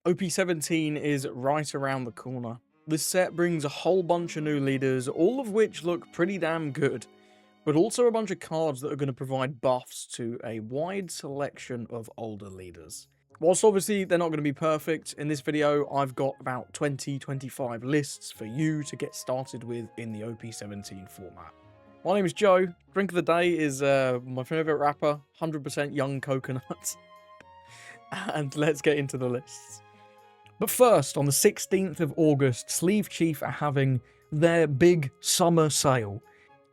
OP17 is right around the corner. This set brings a whole bunch of new leaders, all of which look pretty damn good, but also a bunch of cards that are going to provide buffs to a wide selection of older leaders. Whilst obviously they're not going to be perfect, in this video I've got about 20-25 lists for you to get started with in the OP17 format. My name is Joe, drink of the day is my favourite rapper, 100% Young Coconut, and let's get into the lists. But first, on the 16th of August, Sleeve Chief are having their big summer sale.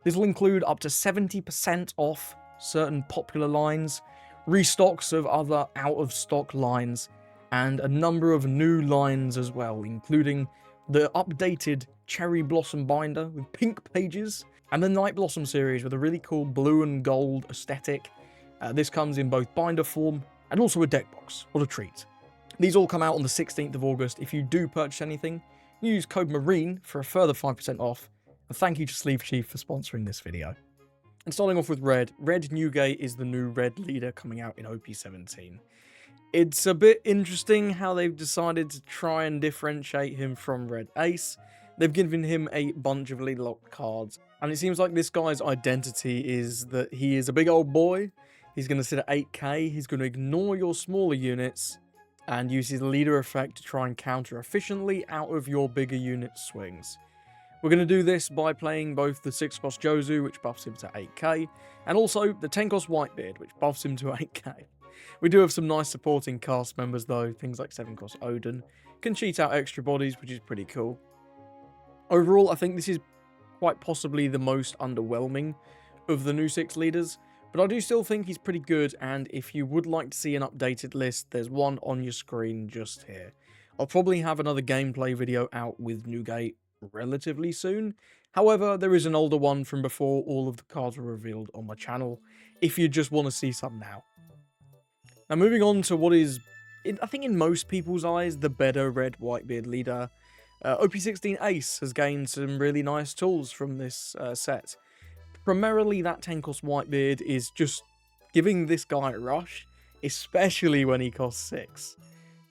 This will include up to 70% off certain popular lines, restocks of other out-of-stock lines, and a number of new lines as well, including the updated Cherry Blossom binder with pink pages, and the Night Blossom series with a really cool blue and gold aesthetic. This comes in both binder form and also a deck box. What a treat. These all come out on the 16th of August. If you do purchase anything, use code MARINE for a further 5% off. And thank you to Sleeve Chief for sponsoring this video. And starting off with Red. Red Newgate is the new Red leader coming out in OP17. It's a bit interesting how they've decided to try and differentiate him from Red Ace. They've given him a bunch of leader locked cards. And it seems like this guy's identity is that he is a big old boy. He's going to sit at 8k. He's going to ignore your smaller units and use his leader effect to try and counter efficiently out of your bigger unit swings. We're going to do this by playing both the 6-cost Jozu, which buffs him to 8k, and also the 10-cost Whitebeard, which buffs him to 8k. We do have some nice supporting cast members though, things like 7-cost Oden, can cheat out extra bodies, which is pretty cool. Overall, I think this is quite possibly the most underwhelming of the new 6 leaders, but I do still think he's pretty good, and if you would like to see an updated list, there's one on your screen just here. I'll probably have another gameplay video out with Newgate relatively soon. However, there is an older one from before all of the cards were revealed on my channel, if you just want to see some now. Now moving on to what is, I think in most people's eyes, the better Red Whitebeard leader. OP16 Ace has gained some really nice tools from this set. Primarily, that 10-cost Whitebeard is just giving this guy a rush, especially when he costs 6.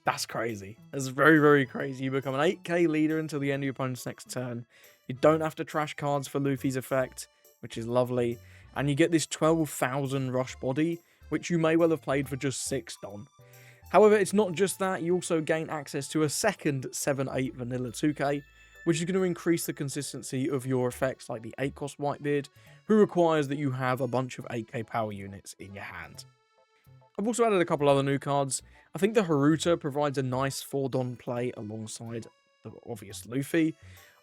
That's crazy. That's very, very crazy. You become an 8k leader until the end of your opponent's next turn. You don't have to trash cards for Luffy's effect, which is lovely. And you get this 12,000 rush body, which you may well have played for just 6 Don. However, it's not just that. You also gain access to a second 7-8 vanilla 2k, which is going to increase the consistency of your effects like the 8-cost Whitebeard, who requires that you have a bunch of 8k power units in your hand. I've also added a couple other new cards. I think the Haruta provides a nice 4-Don play alongside the obvious Luffy.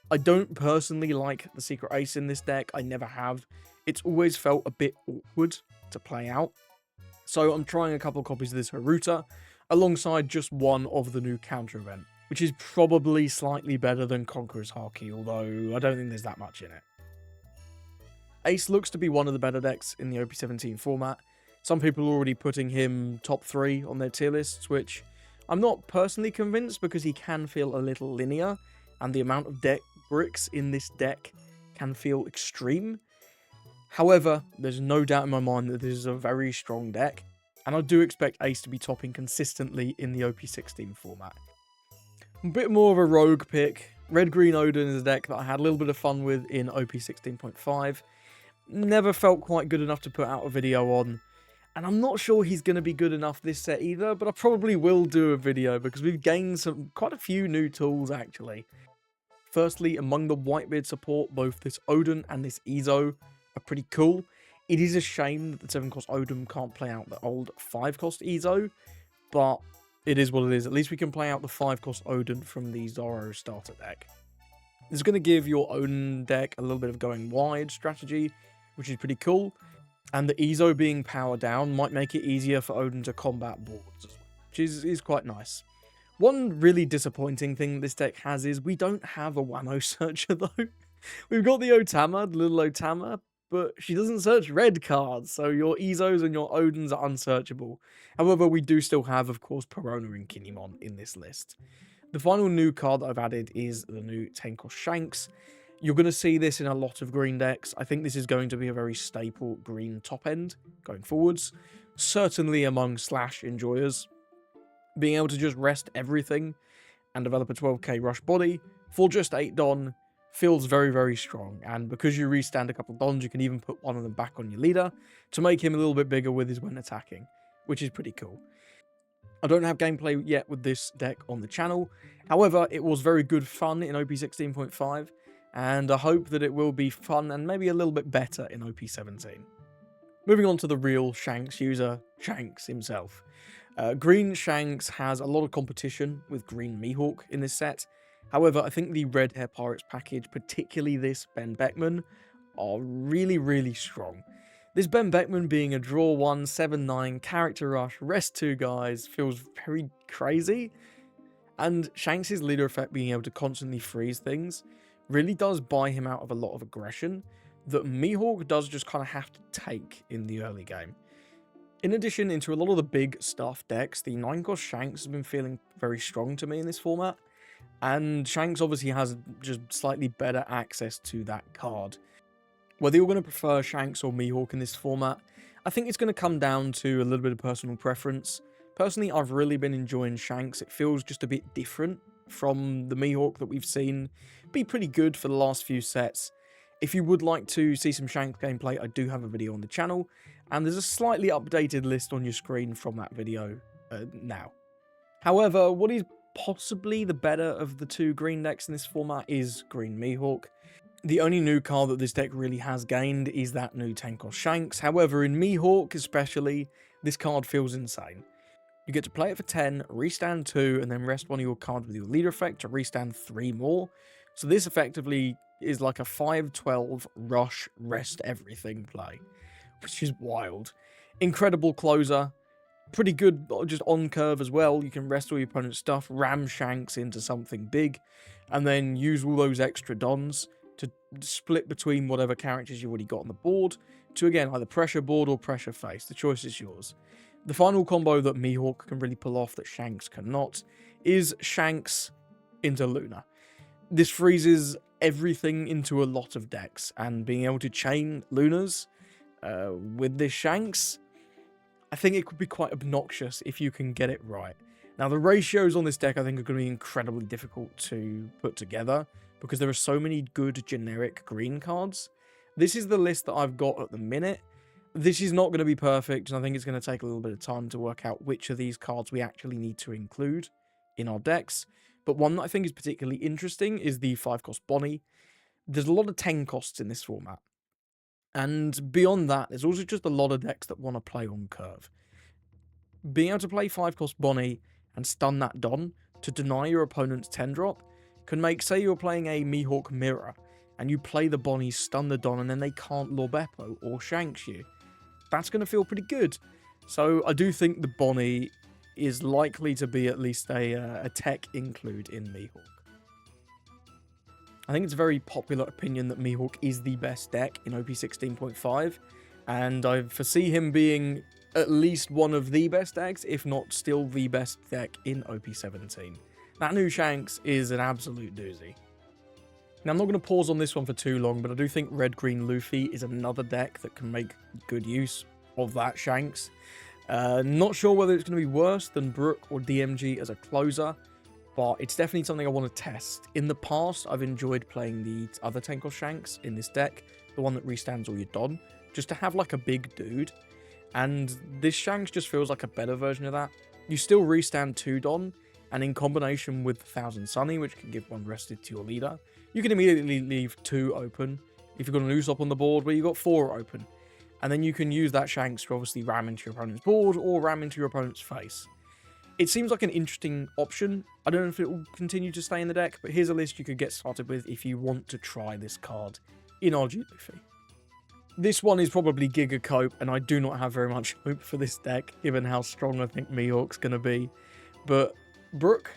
I don't personally like the Secret Ace in this deck, I never have. It's always felt a bit awkward to play out. So I'm trying a couple copies of this Haruta, alongside just one of the new counter event, which is probably slightly better than Conqueror's Haki, although I don't think there's that much in it. Ace looks to be one of the better decks in the OP17 format. Some people are already putting him top 3 on their tier lists, which I'm not personally convinced because he can feel a little linear, and the amount of deck bricks in this deck can feel extreme. However, there's no doubt in my mind that this is a very strong deck, and I do expect Ace to be topping consistently in the OP16 format. A bit more of a rogue pick. Red Green Oden is a deck that I had a little bit of fun with in OP16.5. Never felt quite good enough to put out a video on. And I'm not sure he's going to be good enough this set either, but I probably will do a video because we've gained quite a few new tools actually. Firstly, among the Whitebeard support, both this Oden and this Izo are pretty cool. It is a shame that the 7-cost Oden can't play out the old 5-cost Izo, but it is what it is. At least we can play out the 5-cost Oden from the Zoro starter deck. This is going to give your Oden deck a little bit of going wide strategy, which is pretty cool. And the Izo being powered down might make it easier for Oden to combat boards, which is quite nice. One really disappointing thing this deck has is we don't have a Wano searcher though. We've got the Otama, the little Otama, but she doesn't search red cards, so your Izos and your Odens are unsearchable. However, we do still have, of course, Perona and Kinemon in this list. The final new card that I've added is the new 10-cost Shanks. You're going to see this in a lot of green decks. I think this is going to be a very staple green top end going forwards, certainly among Slash enjoyers. Being able to just rest everything and develop a 12k rush body for just 8 Don feels very, very strong. And because you restand a couple of Dons, you can even put one of them back on your leader to make him a little bit bigger with his when attacking, which is pretty cool. I don't have gameplay yet with this deck on the channel. However, it was very good fun in OP16.5, and I hope that it will be fun and maybe a little bit better in OP17. Moving on to the real Shanks user, Shanks himself. Green Shanks has a lot of competition with Green Mihawk in this set. However, I think the Red Hair Pirates package, particularly this Ben Beckman, are really, really strong. This Ben Beckman being a draw 1, 7/9, character rush, rest 2 guys feels very crazy. And Shanks' leader effect being able to constantly freeze things really does buy him out of a lot of aggression that Mihawk does just kind of have to take in the early game. In addition, into a lot of the big stuff decks, the 9-cost Shanks has been feeling very strong to me in this format. And Shanks obviously has just slightly better access to that card. Whether you're going to prefer Shanks or Mihawk in this format, I think it's going to come down to a little bit of personal preference. Personally, I've really been enjoying Shanks. It feels just a bit different from the Mihawk that we've seen be pretty good for the last few sets. If you would like to see some Shanks gameplay, I do have a video on the channel, and there's a slightly updated list on your screen from that video now. However, what is possibly the better of the two green decks in this format is Green Mihawk. The only new card that this deck really has gained is that new 10-cost Shanks. However, in Mihawk especially, this card feels insane. You get to play it for 10, restand 2, and then rest one of your cards with your leader effect to restand 3 more. So this effectively is like a 5/12 rush rest everything play, which is wild. Incredible closer. Pretty good just on curve as well. You can rest all your opponent's stuff, ram Shanks into something big, and then use all those extra Dons to split between whatever characters you've already got on the board to, again, either pressure board or pressure face. The choice is yours. The final combo that Mihawk can really pull off that Shanks cannot is Shanks into Luna. This freezes everything into a lot of decks, and being able to chain Lunas with this Shanks, I think it could be quite obnoxious if you can get it right. Now, the ratios on this deck I think are going to be incredibly difficult to put together because there are so many good generic green cards. This is the list that I've got at the minute. This is not going to be perfect, and I think it's going to take a little bit of time to work out which of these cards we actually need to include in our decks. But one that I think is particularly interesting is the 5-cost Bonnie. There's a lot of 10 costs in this format. And beyond that, there's also just a lot of decks that want to play on curve. Being able to play 5-cost Bonnie and stun that Don to deny your opponent's 10-drop can make, say you're playing a Mihawk Mirror, and you play the Bonnie, stun the Don, and then they can't Lorbepo or Shanks you. That's going to feel pretty good. So I do think the Bonnie is likely to be at least a tech include in Mihawk. I think it's a very popular opinion that Mihawk is the best deck in OP16.5, and I foresee him being at least one of the best decks, if not still the best deck in OP17. That new Shanks is an absolute doozy. Now, I'm not going to pause on this one for too long, but I do think Red-Green Luffy is another deck that can make good use of that Shanks. Not sure whether it's going to be worse than Brook or DMG as a closer, but it's definitely something I want to test. In the past, I've enjoyed playing the other 10-cost Shanks in this deck, the one that restands all your Don, just to have like a big dude. And this Shanks just feels like a better version of that. You still restand 2 Don, and in combination with 1000 Sunny, which can give 1 rested to your leader, you can immediately leave 2 open. If you've got an Usopp on the board where you've got 4 open. And then you can use that Shanks to obviously ram into your opponent's board or ram into your opponent's face. It seems like an interesting option. I don't know if it will continue to stay in the deck, but here's a list you could get started with if you want to try this card in RG Luffy. This one is probably Giga Cope, and I do not have very much hope for this deck, given how strong I think Mihawk's going to be. But Brook,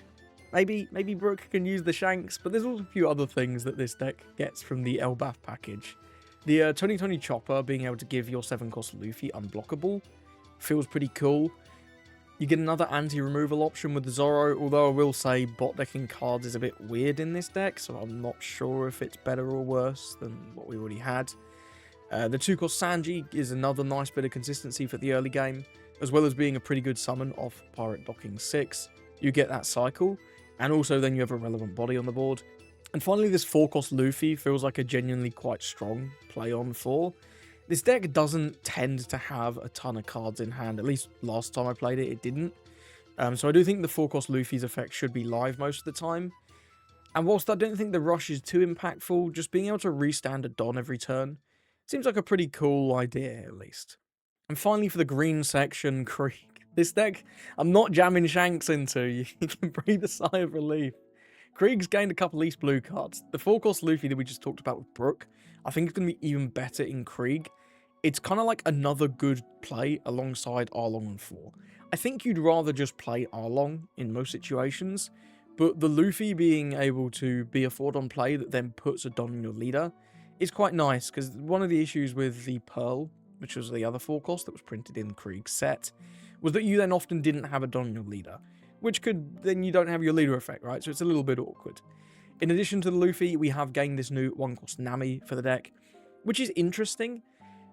maybe Brook can use the Shanks, but there's also a few other things that this deck gets from the Elbaf package. The 2020 Chopper being able to give your 7-cost Luffy unblockable feels pretty cool. You get another anti-removal option with the Zoro, although I will say bot decking cards is a bit weird in this deck, so I'm not sure if it's better or worse than what we already had. The 2-cost Sanji is another nice bit of consistency for the early game. as well as being a pretty good summon off Pirate Docking 6. You get that cycle, and also then you have a relevant body on the board. And finally, this 4-cost Luffy feels like a genuinely quite strong play on 4. This deck doesn't tend to have a ton of cards in hand, at least last time I played it, it didn't. So I do think the 4-cost Luffy's effect should be live most of the time. And whilst I don't think the rush is too impactful, just being able to restand a Don every turn seems like a pretty cool idea, at least. And finally, for the green section, Krieg. This deck, I'm not jamming Shanks into. You can breathe a sigh of relief. Krieg's gained a couple East Blue cards. The 4-cost Luffy that we just talked about with Brook, I think it's going to be even better in Krieg. It's kind of like another good play alongside Arlong on 4. I think you'd rather just play Arlong in most situations, but the Luffy being able to be a 4-Don play that then puts a Don in your leader is quite nice, because one of the issues with the Pearl, which was the other 4-cost that was printed in Krieg's set, was that you then often didn't have a Don in your leader, which could, then you don't have your leader effect, right? So it's a little bit awkward. In addition to the Luffy, we have gained this new 1-cost Nami for the deck, which is interesting,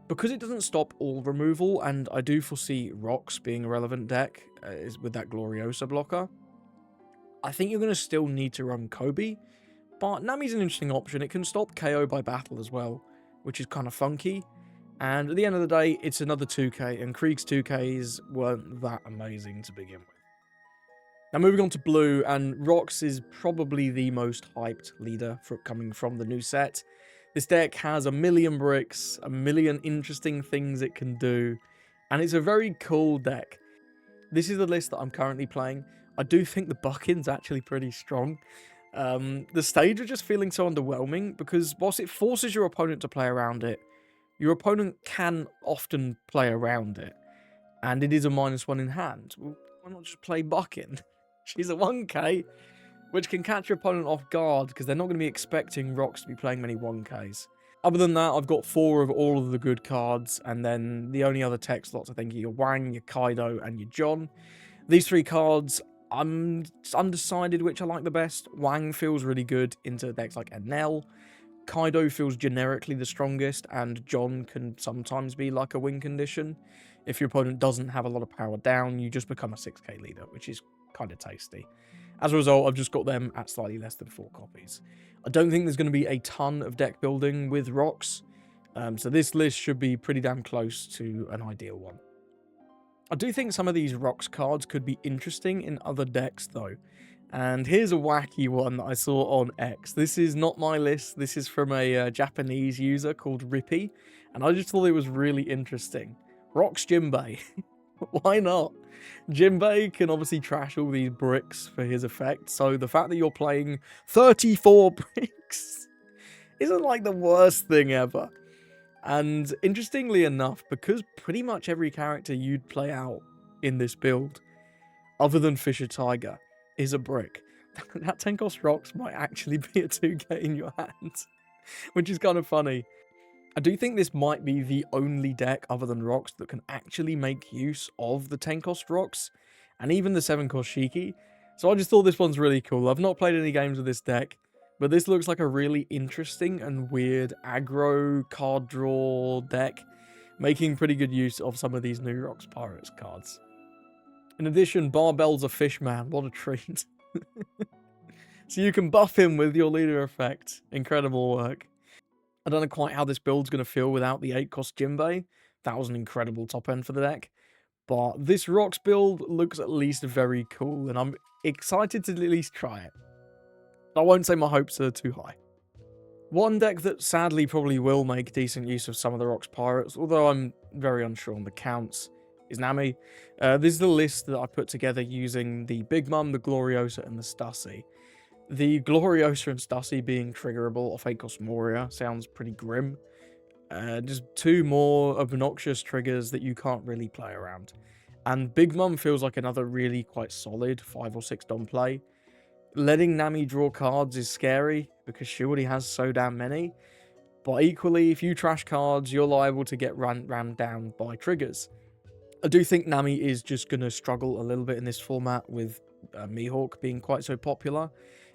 because it doesn't stop all removal, and I do foresee Rocks being a relevant deck with that Gloriosa blocker. I think you're going to still need to run Kobe, but Nami's an interesting option. It can stop KO by battle as well, which is kind of funky. And at the end of the day, it's another 2k, and Krieg's 2ks weren't that amazing to begin with. Now moving on to blue, and Rocks is probably the most hyped leader coming from the new set. This deck has a million bricks, a million interesting things it can do, and it's a very cool deck. This is the list that I'm currently playing. I do think the Buckin's actually pretty strong. The stage are just feeling so underwhelming, because whilst it forces your opponent to play around it, your opponent can often play around it, and it is a -1 in hand. Well, why not just play Buckin? She's a 1k, which can catch your opponent off guard, because they're not going to be expecting Rocks to be playing many 1ks. Other than that, I've got 4 of all of the good cards, and then the only other tech slots I think are your Wang, your Kaido, and your John. These 3 cards, I'm undecided which I like the best. Wang feels really good into decks like Enel. Kaido feels generically the strongest, and John can sometimes be like a win condition. If your opponent doesn't have a lot of power down, you just become a 6k leader, which is kind of tasty. As a result, I've just got them at slightly less than 4 copies. I don't think there's going to be a ton of deck building with Rocks, so this list should be pretty damn close to an ideal one. I do think some of these Rocks cards could be interesting in other decks though. And here's a wacky one that I saw on X. This is not my list. This is from a Japanese user called Rippy. And I just thought it was really interesting. Rocks Jinbe. Why not? Jinbe can obviously trash all these bricks for his effect. So the fact that you're playing 34 bricks isn't like the worst thing ever. And interestingly enough, because pretty much every character you'd play out in this build, other than Fisher Tiger, is a brick, that 10-cost Rocks might actually be a 2k in your hands, which is kind of funny. I do think this might be the only deck other than Rocks that can actually make use of the 10-cost Rocks, and even the 7-cost Shiki, so I just thought this one's really cool. I've not played any games with this deck, but this looks like a really interesting and weird aggro card draw deck, making pretty good use of some of these new Rocks Pirates cards. In addition, Barbell's a fishman. What a treat. So you can buff him with your leader effect. Incredible work. I don't know quite how this build's going to feel without the 8-cost Jinbe. That was an incredible top end for the deck. But this Rocks build looks at least very cool, and I'm excited to at least try it. I won't say my hopes are too high. One deck that sadly probably will make decent use of some of the Rocks Pirates, although I'm very unsure on the counts, is Nami. This is the list that I put together using the Big Mum, the Gloriosa, and the Stussy. The Gloriosa and Stussy being triggerable off 8-cost Moria sounds pretty grim. Just 2 more obnoxious triggers that you can't really play around. And Big Mum feels like another really quite solid 5 or 6 Dom play. Letting Nami draw cards is scary, because she already has so damn many. But equally, if you trash cards, you're liable to get rammed down by triggers. I do think Nami is just going to struggle a little bit in this format with Mihawk being quite so popular,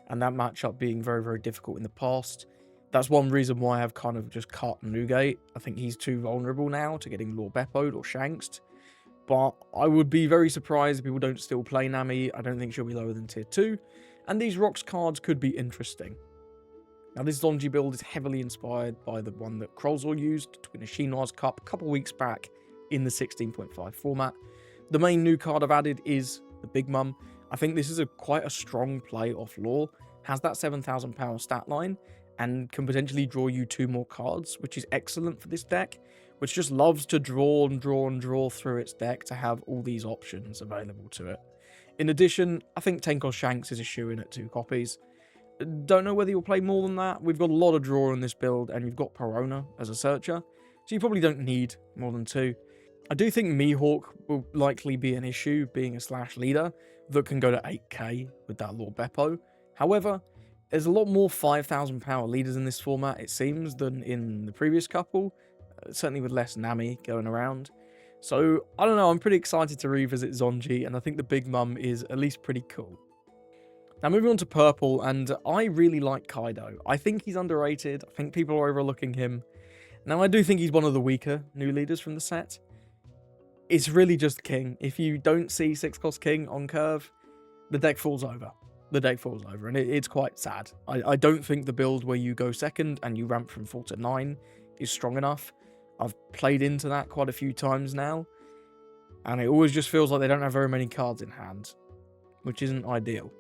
and that matchup being very, very difficult in the past. That's one reason why I've kind of just cut Nugate. I think he's too vulnerable now to getting Lord Beppoed or Shanksed. but I would be very surprised if people don't still play Nami. I don't think she'll be lower than tier 2, and these Rocks cards could be interesting. Now, this Zonji build is heavily inspired by the one that Krolzor used to win a Chinoise Cup a couple weeks back in the 16.5 format. The main new card I've added is the Big Mum. I think this is quite a strong play off lore, has that 7,000 power stat line, and can potentially draw you 2 more cards, which is excellent for this deck, which just loves to draw and draw and draw through its deck to have all these options available to it. In addition, I think Tenko's Shanks is a shoo-in at 2 copies. Don't know whether you'll play more than that. We've got a lot of draw in this build, and you've got Perona as a searcher, so you probably don't need more than 2. I do think Mihawk will likely be an issue, being a slash leader that can go to 8k with that Lord Beppo. However, there's a lot more 5,000 power leaders in this format, it seems, than in the previous couple, certainly with less Nami going around. So, I don't know, I'm pretty excited to revisit Zonji, and I think the Big Mum is at least pretty cool. Now, moving on to purple, and I really like Kaido. I think he's underrated. I think people are overlooking him. Now, I do think he's one of the weaker new leaders from the set. It's really just King. If you don't see 6-cost King on curve, the deck falls over. The deck falls over, and it's quite sad. I don't think the build where you go second and you ramp from 4 to 9 is strong enough. I've played into that quite a few times now, and it always just feels like they don't have very many cards in hand, which isn't ideal.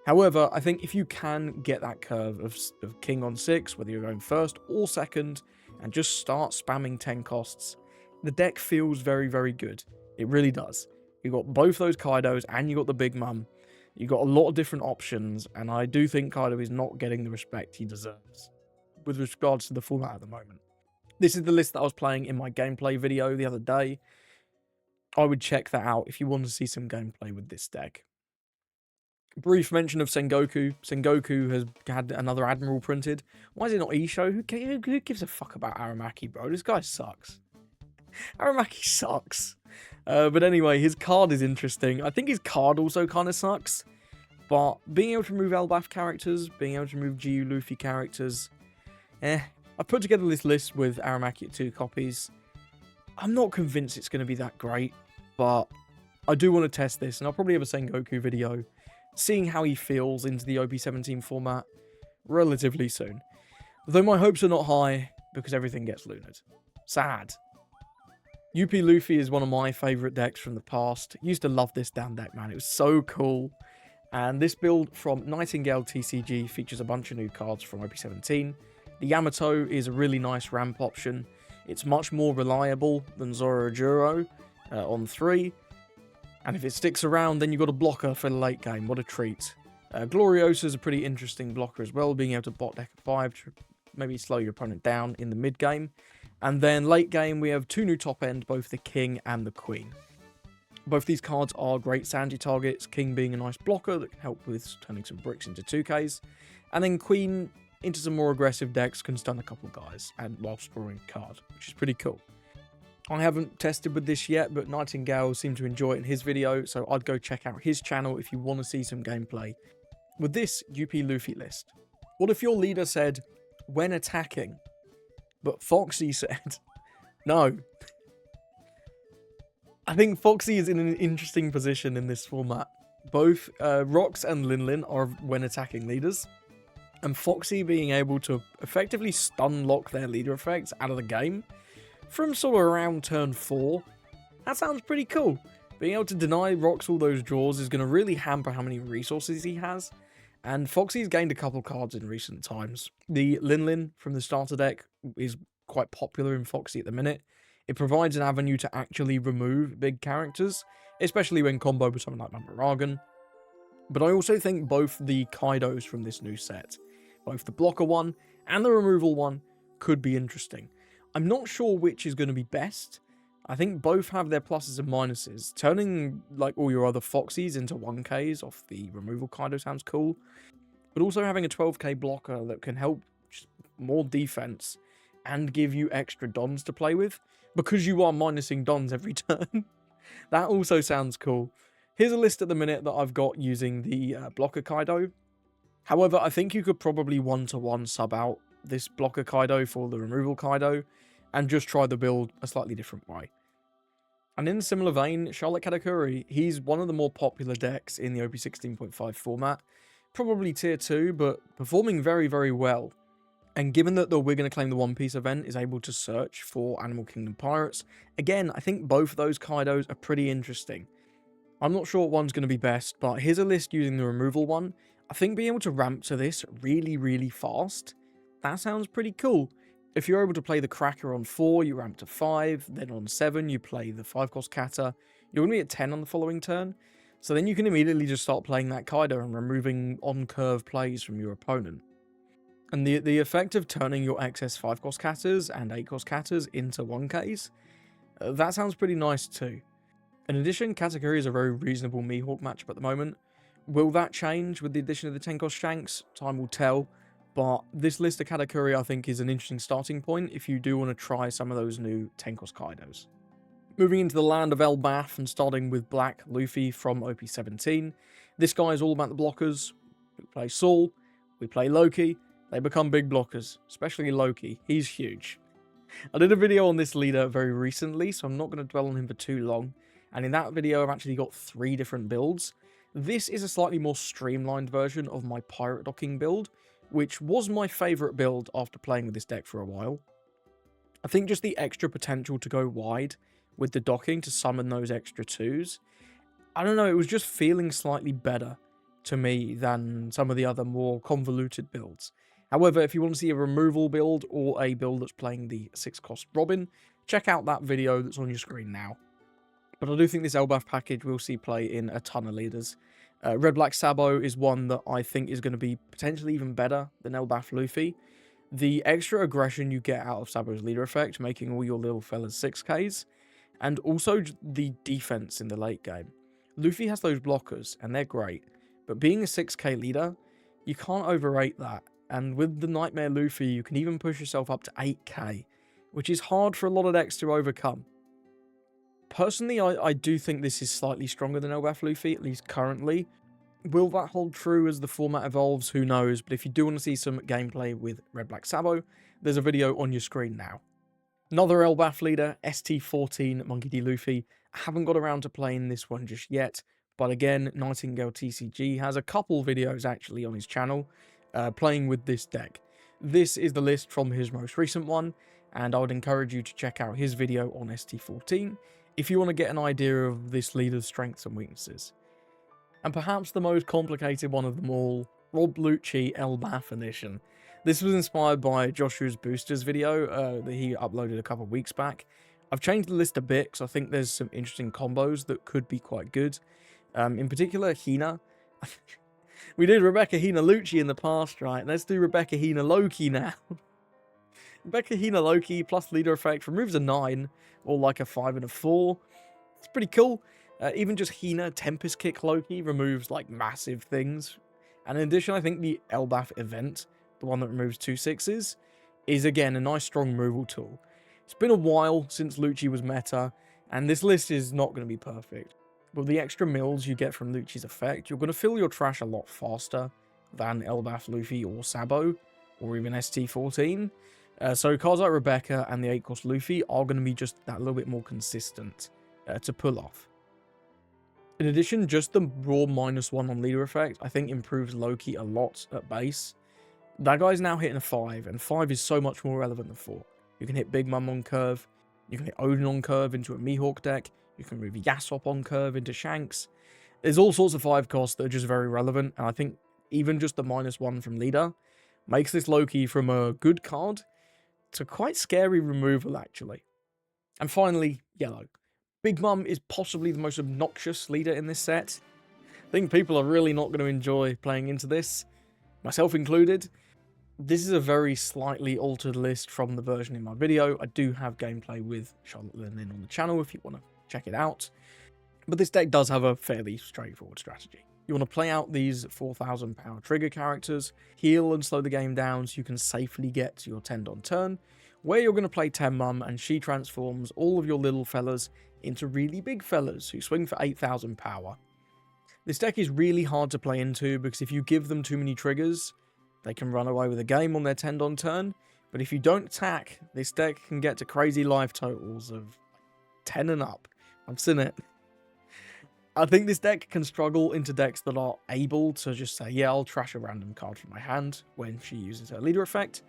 However, I think if you can get that curve of King on 6, whether you're going first or second, and just start spamming 10 costs, the deck feels very, very good. It really does. You've got both those Kaidos, and you've got the Big Mum. You've got a lot of different options, and I do think Kaido is not getting the respect he deserves with regards to the format at the moment. This is the list that I was playing in my gameplay video the other day. I would check that out if you want to see some gameplay with this deck. Brief mention of Sengoku. Sengoku has had another Admiral printed. Why is it not Isho? Who gives a fuck about Aramaki, bro? This guy sucks. Aramaki sucks. But anyway, his card is interesting. I think his card also kind of sucks. But being able to remove Elbaf characters, being able to remove GU Luffy characters, I've put together this list with Aramaki at 2 copies. I'm not convinced it's going to be that great, but I do want to test this, and I'll probably have a Sengoku video seeing how he feels into the OP17 format relatively soon. Though my hopes are not high, because everything gets lunared. Sad. UP Luffy is one of my favourite decks from the past. Used to love this damn deck, man. It was so cool. And this build from NikoStrike features a bunch of new cards from OP17. The Yamato is a really nice ramp option. It's much more reliable than Zorojuro on 3. And if it sticks around, then you've got a blocker for the late game. What a treat. Gloriosa is a pretty interesting blocker as well, being able to bot deck at 5 to maybe slow your opponent down in the mid game. And then late game, we have 2 new top end, both the King and the Queen. Both these cards are great Sanji targets, King being a nice blocker that can help with turning some bricks into 2Ks. And then Queen into some more aggressive decks can stun a couple guys and whilst drawing a card, which is pretty cool. I haven't tested with this yet, but Nightingale seemed to enjoy it in his video, so I'd go check out his channel if you want to see some gameplay with this UP Luffy list. What if your leader said, when attacking, but Foxy said, no? I think Foxy is in an interesting position in this format. Both Rocks and Linlin are when attacking leaders, and Foxy being able to effectively stun lock their leader effects out of the game from sort of around turn 4, that sounds pretty cool. Being able to deny Rocks all those draws is going to really hamper how many resources he has, and Foxy's gained a couple cards in recent times. The Linlin from the starter deck is quite popular in Foxy at the minute. It provides an avenue to actually remove big characters, especially when comboed with something like Mamaragan. But I also think both the Kaidos from this new set, both the blocker one and the removal one, could be interesting. I'm not sure which is going to be best. I think both have their pluses and minuses. Turning like all your other Foxies into 1Ks off the removal Kaido sounds cool. But also having a 12k blocker that can help just more defense and give you extra dons to play with, because you are minusing dons every turn. That also sounds cool. Here's a list at the minute that I've got using the blocker Kaido. However, I think you could probably 1-to-1 sub out this blocker Kaido for the removal Kaido and just try the build a slightly different way. And in a similar vein, Charlotte Katakuri, he's one of the more popular decks in the OP16.5 format. Probably tier 2, but performing very, very well. And given that the We're Gonna Claim the One Piece event is able to search for Animal Kingdom pirates, again, I think both of those Kaidos are pretty interesting. I'm not sure what one's going to be best, but here's a list using the removal one. I think being able to ramp to this really, really fast, that sounds pretty cool. If you're able to play the Cracker on 4, you ramp to 5, then on 7 you play the 5-cost Kata, you're going to be at 10 on the following turn, so then you can immediately just start playing that Kaido and removing on-curve plays from your opponent. And the effect of turning your excess 5-cost Katas and 8-cost Katas into 1Ks, that sounds pretty nice too. In addition, Katakuri is a very reasonable Mihawk matchup at the moment. Will that change with the addition of the 10-cost Shanks? Time will tell. But this list of Katakuri I think is an interesting starting point if you do want to try some of those new 10-cost Kaidos. Moving into the land of Elbaf and starting with Black Luffy from OP17. This guy is all about the blockers. We play Saul, we play Loki, they become big blockers, especially Loki. He's huge. I did a video on this leader very recently, so I'm not going to dwell on him for too long. And in that video, I've actually got 3 different builds. This is a slightly more streamlined version of my pirate docking build, which was my favourite build after playing with this deck for a while. I think just the extra potential to go wide with the docking to summon those extra 2s. I don't know, it was just feeling slightly better to me than some of the other more convoluted builds. However, if you want to see a removal build or a build that's playing the 6-cost Robin, check out that video that's on your screen now. But I do think this Elbaf package will see play in a ton of leaders. Red Black Sabo is one that I think is going to be potentially even better than Elbaf Luffy. The extra aggression you get out of Sabo's leader effect, making all your little fellas 6Ks, and also the defense in the late game. Luffy has those blockers, and they're great, but being a 6K leader, you can't overrate that. And with the Nightmare Luffy, you can even push yourself up to 8K, which is hard for a lot of decks to overcome. Personally, I do think this is slightly stronger than Elbaf Luffy, at least currently. Will that hold true as the format evolves? Who knows? But if you do want to see some gameplay with Red Black Sabo, there's a video on your screen now. Another Elbaf leader, ST14 Monkey D. Luffy. I haven't got around to playing this one just yet, but again, NikoStrike has a couple videos actually on his channel playing with this deck. This is the list from his most recent one, and I would encourage you to check out his video on ST14 if you want to get an idea of this leader's strengths and weaknesses. And perhaps the most complicated one of them all, Rob Lucci Elbaf Edition. This was inspired by Joshua's Boosters video that he uploaded a couple of weeks back. I've changed the list a bit because I think there's some interesting combos that could be quite good. In particular, Hina. We did Rebecca Hina Lucci in the past, right? Let's do Rebecca Hina Loki now. Rebecca Hina Loki plus leader effect removes a 9 or like a 5 and a 4. It's pretty cool. Even just Hina Tempest Kick Loki removes like massive things. And in addition, I think the Elbaf event, the one that removes 2 6s, is again a nice strong removal tool. It's been a while since Lucci was meta, and this list is not going to be perfect. With the extra mills you get from Lucci's effect, you're going to fill your trash a lot faster than Elbaf Luffy or Sabo, or even ST14. So cards like Rebecca and the 8-cost Luffy are going to be just that little bit more consistent to pull off. In addition, just the raw -1 on leader effect, I think improves Loki a lot at base. That guy's now hitting a 5, and 5 is so much more relevant than 4. You can hit Big Mum on curve, you can hit Oden on curve into a Mihawk deck, you can move Yasop on curve into Shanks. There's all sorts of 5 costs that are just very relevant, and I think even just the -1 from leader makes this Loki from a good card to quite scary removal, actually. And finally, yellow. Big Mum is possibly the most obnoxious leader in this set. I think people are really not going to enjoy playing into this, myself included. This is a very slightly altered list from the version in my video. I do have gameplay with Charlotte Linlin on the channel if you want to check it out. But this deck does have a fairly straightforward strategy. You want to play out these 4,000 power trigger characters, heal and slow the game down so you can safely get to your 10 on turn, where you're going to play 10 Mum and she transforms all of your little fellas into really big fellas who swing for 8,000 power. This deck is really hard to play into because if you give them too many triggers, they can run away with the game on their 10 on turn, but if you don't attack, this deck can get to crazy life totals of 10 and up, I've seen it. I think this deck can struggle into decks that are able to just say, yeah, I'll trash a random card from my hand when she uses her leader effect,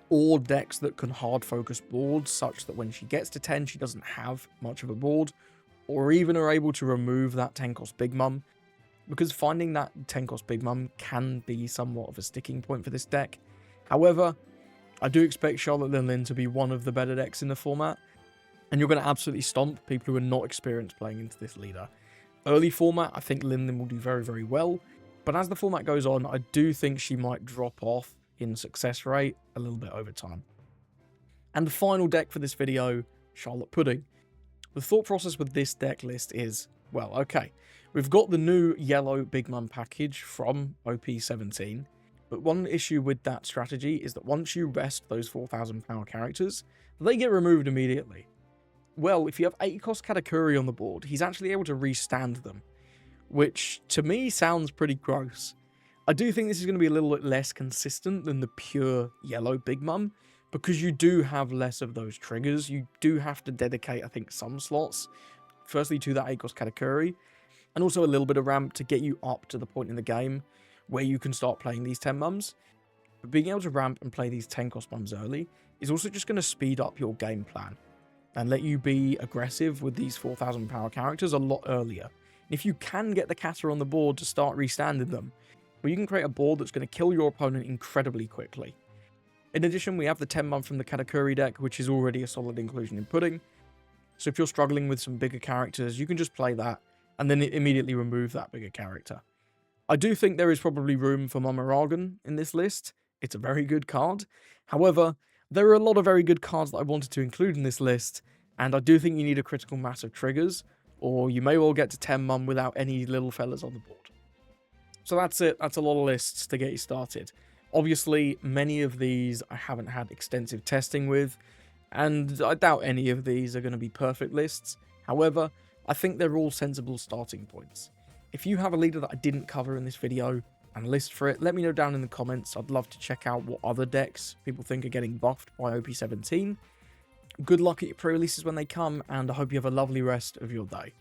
or decks that can hard focus boards such that when she gets to 10, she doesn't have much of a board, or even are able to remove that 10-cost Big Mum, because finding that 10-cost Big Mum can be somewhat of a sticking point for this deck. However, I do expect Charlotte Linlin to be one of the better decks in the format, and you're going to absolutely stomp people who are not experienced playing into this leader. Early format, I think Linlin will do very, very well, but as the format goes on, I do think she might drop off in success rate a little bit over time. And the final deck for this video, Charlotte Pudding. The thought process with this deck list is, well, okay, we've got the new yellow Big Mum package from OP17, but one issue with that strategy is that once you rest those 4,000 power characters, they get removed immediately. Well, if you have 8-cost Katakuri on the board, he's actually able to restand them, which to me sounds pretty gross. I do think this is going to be a little bit less consistent than the pure yellow Big Mum, because you do have less of those triggers. You do have to dedicate, I think, some slots, firstly to that 8-cost Katakuri, and also a little bit of ramp to get you up to the point in the game where you can start playing these 10 mums. But being able to ramp and play these 10-cost mums early is also just going to speed up your game plan and let you be aggressive with these 4,000 power characters a lot earlier. And if you can get the Kata on the board to start restanding them, well, you can create a board that's going to kill your opponent incredibly quickly. In addition, we have the 10 mum from the Katakuri deck, which is already a solid inclusion in Pudding. So if you're struggling with some bigger characters, you can just play that and then immediately remove that bigger character. I do think there is probably room for Mama Ragen in this list. It's a very good card. However, there are a lot of very good cards that I wanted to include in this list, and I do think you need a critical mass of triggers, or you may well get to 10 mum without any little fellas on the board. So that's it. That's a lot of lists to get you started. Obviously, many of these I haven't had extensive testing with, and I doubt any of these are going to be perfect lists. However, I think they're all sensible starting points. If you have a leader that I didn't cover in this video and a list for it, let me know down in the comments. I'd love to check out what other decks people think are getting buffed by OP17. Good luck at your pre-releases when they come, and I hope you have a lovely rest of your day.